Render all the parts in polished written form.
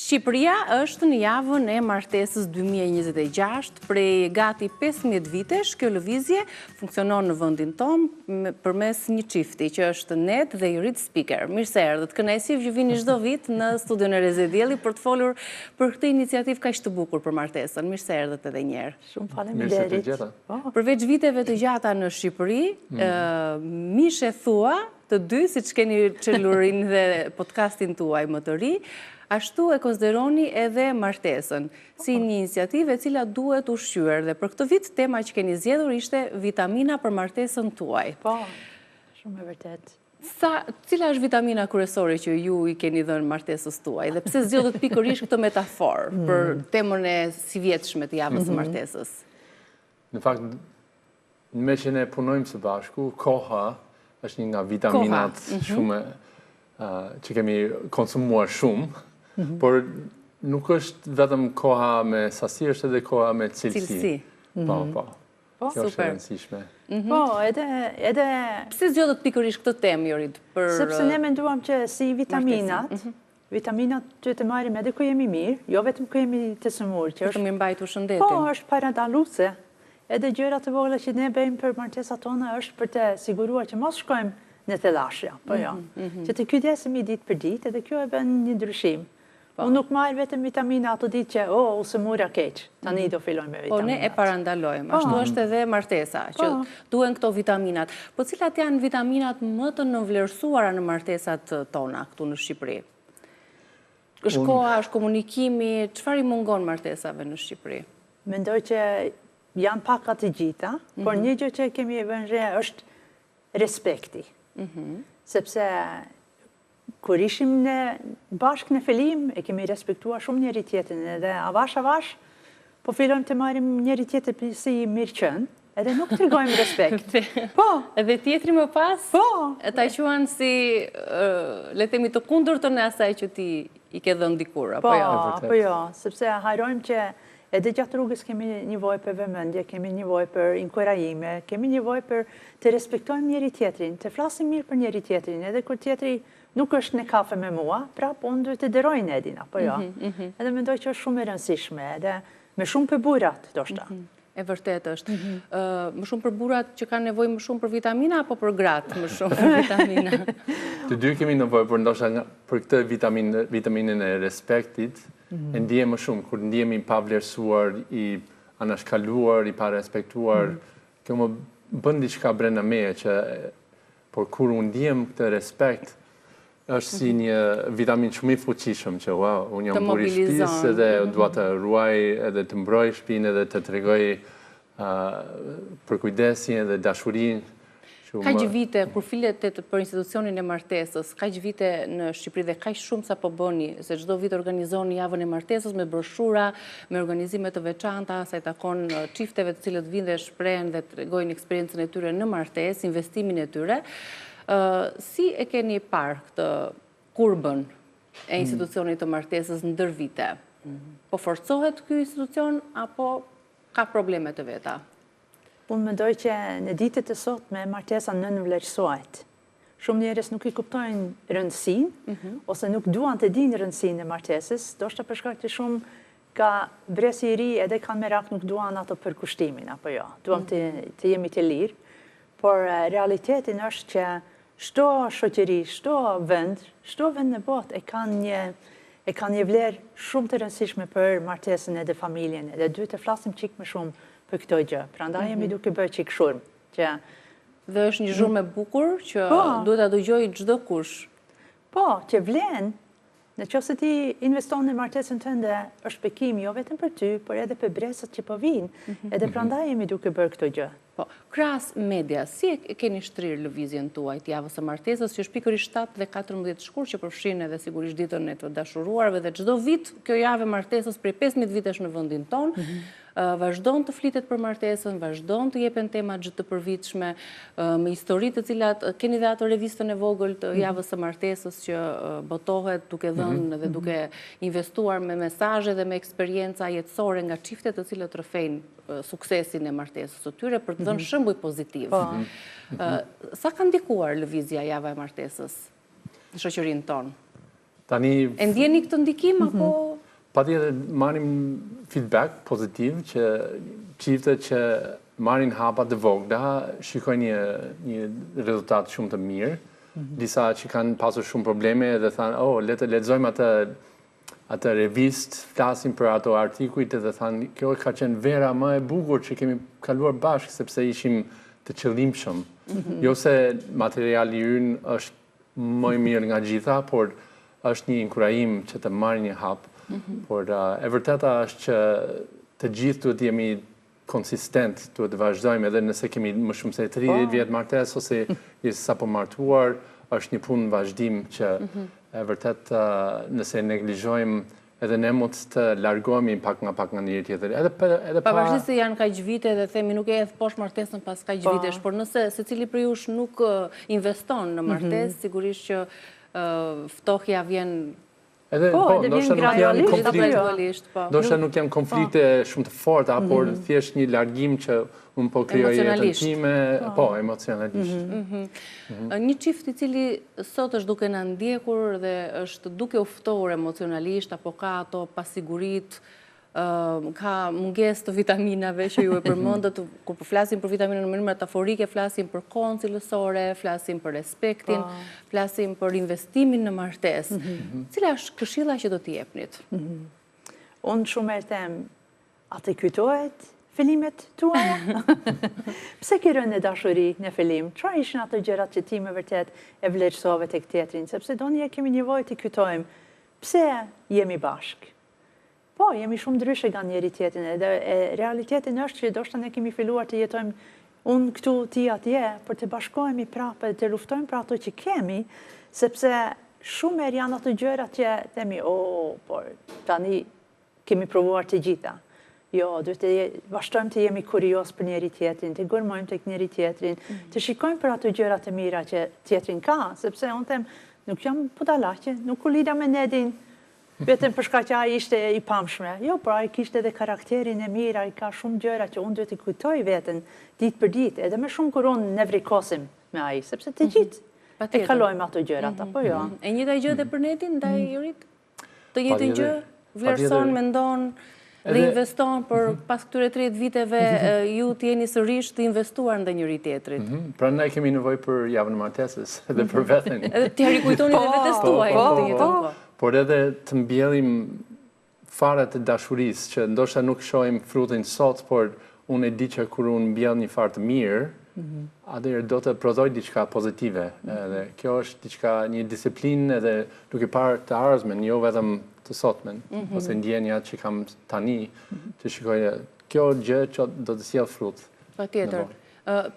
Shqipëria është në javën e martesës 2026, prej gati 15 vitesh, kjo lëvizje funksionon në vendin tonë përmes një çifti që është Net dhe Jurit Speaker. Mirë se erdhët, kënaqësi që vini çdo vit në studion e Rezedielli për të folur për këtë iniciativë kaq të bukur për martesën. Mirë se erdhët edhe një herë. Shumë faleminderit. Përveç viteve të gjata në Shqipëri, mishe thua të dy, siç keni çelurin dhe podcastin tuaj më të ri, ashtu e konsideroni edhe martesën si një iniciativë e cila duhet ushqyer dhe për këtë vit tema që keni zgjedhur ishte vitamina për martesën tuaj. Po, shumë e vërtet. Cila është vitamina kryesore që ju i keni dhënë martesës tuaj dhe pse zgjodhët pikërisht këtë metaforë për temën e si vjetshme të javës së martesës? Në fakt, me që ne punojmë së bashku, koha është një nga vitaminat shumë që kemi konsumuar shumë, por nuk është vetëm koha me sasi, është edhe koha me cilësi. Po. Kjo është e rëndësishme. Po, edhe... Pse zgjodhët pikërisht këtë temë, Jorit? Sepse ne menduam që si vitaminat duhet të marrim edhe kur jemi mirë, jo vetëm kur jemi të sëmurë. Për të mirëmbajtur shëndetin. Po, është parandaluese. Edhe gjërat të vogla që ne bëjmë për martesat tona është për të siguruar që mos shkojmë në thelashja, po jo. Që të kujdesemi ditë për ditë, edhe kjo e bën një ndryshim. Unë nuk marr vetëm vitamina ato ditë që u sëmura keq, tani do filloj me vitaminat. Po ne e parandalojmë, ashtu është edhe martesa, që duhen këto vitaminat. Po cilat janë vitaminat më të nënvlerësuara në martesat tona këtu në Shqipëri? Është koha, është komunikimi, çfarë i mungon martesave në Shqipëri? Mendoj që janë paka të gjitha, por një gjë që kemi e vënë re është respekti. Sepse kur ishim bashkë në fillim, e kemi respektuar shumë njëri tjetrin, edhe avash, po fillojmë të marrim njëri tjetër si mirëqen, edhe nuk tregojmë respekt. Po. Edhe tjetri më pas? Po. E ta quajnë si, le të themi, të kundërtën e asaj që ti i ke dhënë dikur, apo jo? Po jo, sepse harrojmë që edhe gjatë rrugës kemi nevojë për vëmendje, kemi nevojë për inkurajime, kemi nevojë për të respektojmë njëri tjetrin, të flasim mirë për njëri tjetrin, edhe kur tjetri nuk është në kafe me mua, prapë unë duhet të deroj Nedin, apo jo? Edhe mendoj që është shumë e rëndësishme, edhe me shumë për burat, ndoshta. E vërtet është. Më shumë për burat që kanë nevojë më shumë për vitamina, apo për gratë më shumë për vitamina? Të dy kemi nevojë, por ndoshta për këtë vitaminën e respektit, e ndihem më shumë, kur ndihemi pa vlerësuar, i anashkaluar, i pa respektuar, kjo më bën diçka brenda meje që, por kur unë ndihem këtë respekt, është si një vitamin shumë i fuqishëm që unë jam buri shtëpisë edhe dua të ruaj edhe të mbroj shtëpinë edhe të tregoj për kujdesin edhe dashurinë. Kaq vite, kur filet për institucionin e martesës, kaq vite në Shqipëri dhe kaq shumë sa po bëni, se çdo vit organizoni javën e martesës me broshura, me organizime të veçanta, sa i takon çifteve të cilët vinë dhe shprehen dhe tregojnë eksperiencën e tyre në martesë, investimin e tyre. Si e keni parë këtë kurbën e institucionit të martesës ndër vite? Po forcohet ky institucion apo ka probleme të veta? Unë mendoj që në ditët e sotme martesa nënvlerësohet. Shumë njerëz nuk i kuptojnë rëndësinë, ose nuk duan të dinë rëndësinë e martesës, ndoshta për shkak të shumë ka bresi i ri edhe kanë merak nuk duan ato për kushtimin, apo jo. Duam të jemi të lirë, por realitetin është që çdo shoqëri, çdo vend në botë e kanë një vlerë shumë të rëndësishme për martesën edhe familjen, edhe duhet të flasim çik më shumë për këto gjë. Prandaj jemi duke bërë çik shurm. Dhe është një zhurmë e bukur që duhet ta dëgjojë çdo kush. Po, që vlen, nëse ti investon në martesën tënde, është bekim jo vetëm për ty, por edhe për bresët që po vinë. Edhe prandaj jemi duke bërë këto gjë. Po, krahas media, si e keni shtrirë lëvizjen tuaj të javës së martesës, që është pikërisht 7 dhe 14 shkurt që përfshin edhe sigurisht ditën e të dashuruarve dhe çdo vit kjo javë e martesës prej 15 vitesh në vendin tonë, vazhdon të flitet për martesën, vazhdon të jepen tema gjithë të përvitshme, me histori të cilat keni dhe atë revistën e vogël të javës së martesës që botohet duke dhënë dhe duke investuar me mesazhe dhe me eksperjenca jetësore nga çiftet të cilët rrëfejnë suksesin e martesës së tyre për të dhënë shembuj pozitiv. Sa ka ndikuar lëvizja java e martesës në shoqërinë tonë? Tani... E ndjeni këtë ndikim apo... Patjetër marrim feedback pozitiv që çiftet që marrin hapa të vogla shikojnë një rezultat shumë të mirë. Disa që kanë pasur shumë probleme dhe thanë, le të lexojmë atë revist, flasim për ato artikujt dhe thanë, kjo ka qenë vera më e bukur që kemi kaluar bashkë sepse ishim të qëllimshëm. Jo se materiali ynë është më i mirë nga gjitha, por është një inkurajim që të marrin një hap. Por e vërteta është që të gjithë duhet jemi konsistent, duhet të vazhdojmë edhe nëse kemi më shumë se 30 vjet martesë ose sapo martuar, është një punë vazhdim që e vërtet nëse neglizhojmë edhe ne mund të largohemi pak nga njëri tjetri. Pavarësisht se janë kaq vite dhe themi nuk e hedh poshtë martesën pas kaq vitesh, por nëse secili prej jush nuk investon në martesë, sigurisht që ftohja vjen. Ndoshta nuk janë konflikte shumë të forta, por thjesht një largim që unë po krijoj jetën time, emocionalisht. Një çift I cili sot është duke na ndjekur dhe është duke u ftohur emocionalisht apo ka ato pasiguritë, ka mungesë të vitaminave që ju e përmendët, kur po flasim për vitaminën në mënyrë metaforike, flasim për kohën cilësore, flasim për respektin, flasim për investimin në martesë. Cila është këshilla që do t'i jepnit? Unë shumë herë them, atë kujtohet fillimet tuaja? Pse ke rënë në dashuri në fillim? Çfarë ishin ato gjërat që ti me vërtet e vlerësove tek tjetrin? Sepse donjë kemi nevojë të kujtojmë pse jemi bashkë. Po, jemi shumë ndryshe nga njëri tjetrin, edhe realitetin është që ndoshta ne kemi filluar të jetojmë unë këtu, ti atje, për të bashkohemi prapë dhe të luftojmë për ato që kemi, sepse shumë herë janë ato gjërat që themi, por tani kemi provuar të gjitha. Jo, duhet të vazhdojmë të jemi kurios për njëri tjetrin, të gërmojmë tek njëri tjetrin, të shikojmë për ato gjërat e mira që tjetrin ka, sepse unë them, nuk jam budallaqe, nuk u lidha me Nedin, vetëm për shkak që ai ishte I pamshme. Jo, por ai kishte edhe karakterin e mirë, ai ka shumë gjëra që unë duhet I kujtoj veten ditë për ditë, edhe më shumë kur unë ne vrikosim me ai, sepse të gjithë e kalojmë ato gjërat, apo jo? E njëjta gjë edhe për Netin ndaj Jurit? Të njëjtën gjë, vlerëson, mendon dhe investon për pas këtyre 30 viteve ju të jeni sërish të investuar ndaj njëri tjetrit. Prandaj kemi nevojë për javën e martesës edhe për veten. Edhe t'ia rikujtoni edhe vetes tuaj të njëjtën kohë. Por edhe të mbjellim faret të dashurisë, që ndoshta nuk shohim frutin sot, por unë e di që kur unë mbjell një farë të mirë, atëherë do të prodhoj diçka pozitive. Edhe kjo është diçka, një disiplinë edhe duke parë të ardhmen, jo vetëm të sotmen, ose ndjenjat që kam tani, të shikoj kjo gjë që do të sjell frut. Patjetër.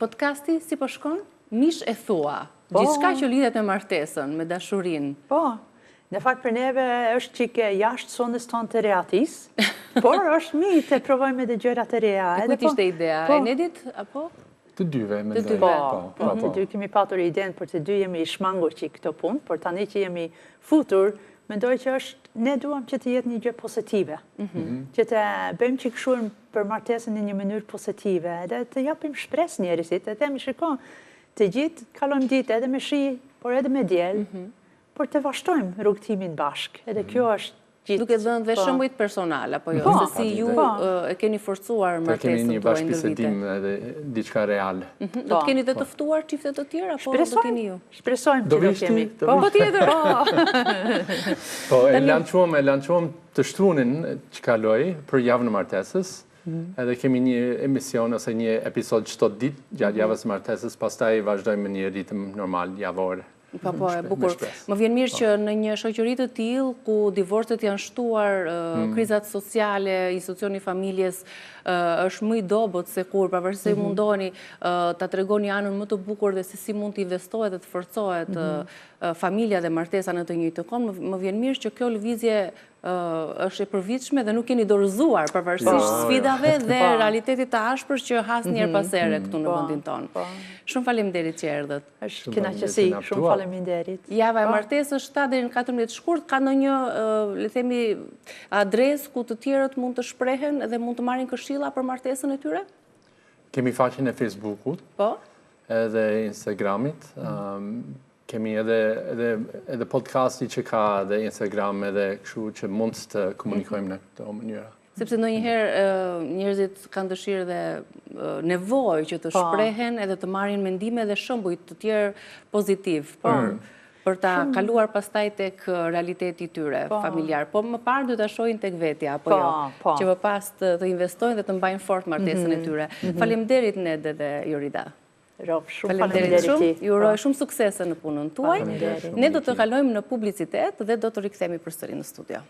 Podcasti si po shkon? Mish e thua. Gjithçka që lidhet me martesën, me dashurinë. Po. Në fakt për neve është çike jashtë sonës tonë të reatis, por është mirë të provojmë edhe gjëra të reja. E kujt ishte ideja? E Nedit apo? Të dyve, mendoj. Të dy kemi patur idenë, për të dy jemi I shmangur që këto punë, por tani që jemi futur, mendoj që ne duam që të jetë një gjë pozitive. Që të bëjmë që këshurëm për martesën në një mënyrë pozitive, edhe të japim shpresë njerëzit, edhe me shikon, të gjithë kalojmë ditë edhe me shi, por edhe me diell, por të vazhdojmë rrugtimin bashkë. Edhe kjo është gjithë. Duke dhënë dhe shembuj personal, apo jo? Se si ju e keni forcuar martesën tuaj kemi një bashkëbisedim edhe diçka reale. Do të keni dhe të ftuar çifte të tjerë, apo do keni ju? Shpresojmë që do kemi. Po tjetër. Po, e lançuam të shtunin që kaloi për javën e martesës. Edhe kemi një emision ose një episod çdo ditë gjatë javës së martesës, pastaj vazhdojmë në një ritëm normal javor. Po, e bukur. Më vjen mirë që në një shoqëri të tillë ku divorcet janë shtuar, krizat sociale, institucioni I familjes është më I dobët se kur, pavarësisht se mundoheni ta tregoni anën më të bukur dhe se si mund të investohet dhe të forcohet familja dhe martesa në të njëjtën kohë. Më vjen mirë që kjo lëvizje është e përvitshme dhe nuk keni dorëzuar pavarësisht sfidave dhe realitetit të ashpër që has njëherë pas here këtu në vendin tonë. Shumë faleminderit që erdhët. Është kënaqësi, shumë faleminderit. Java e martesës 7 deri në 14 shkurt, ka ndonjë, le themi, adresë ku të tjerët mund të shprehen dhe mund të marrin këshilla për martesën e tyre? Kemi faqen e Facebookut. Po. Edhe Instagramit. kemi edhe podcasti që ka, edhe Instagram, edhe kështu që mund të komunikojmë në këto mënyra. Sepse ndonjëherë njerëzit kanë dëshirë dhe nevojë që të shprehen edhe të marrin mendime dhe shembuj të tjerë pozitiv për ta kaluar pastaj tek realiteti i tyre familjar. Po më parë duhet ta shohin tek vetja apo jo, që më pas të investojnë dhe të mbajnë fort martesën e tyre. Faleminderit Ned dhe Jorida. Faleminderit shumë. Ju uroj shumë suksese në punën tuaj. Ne do të kalojmë në publicitet dhe do të rikthehemi përsëri në studio.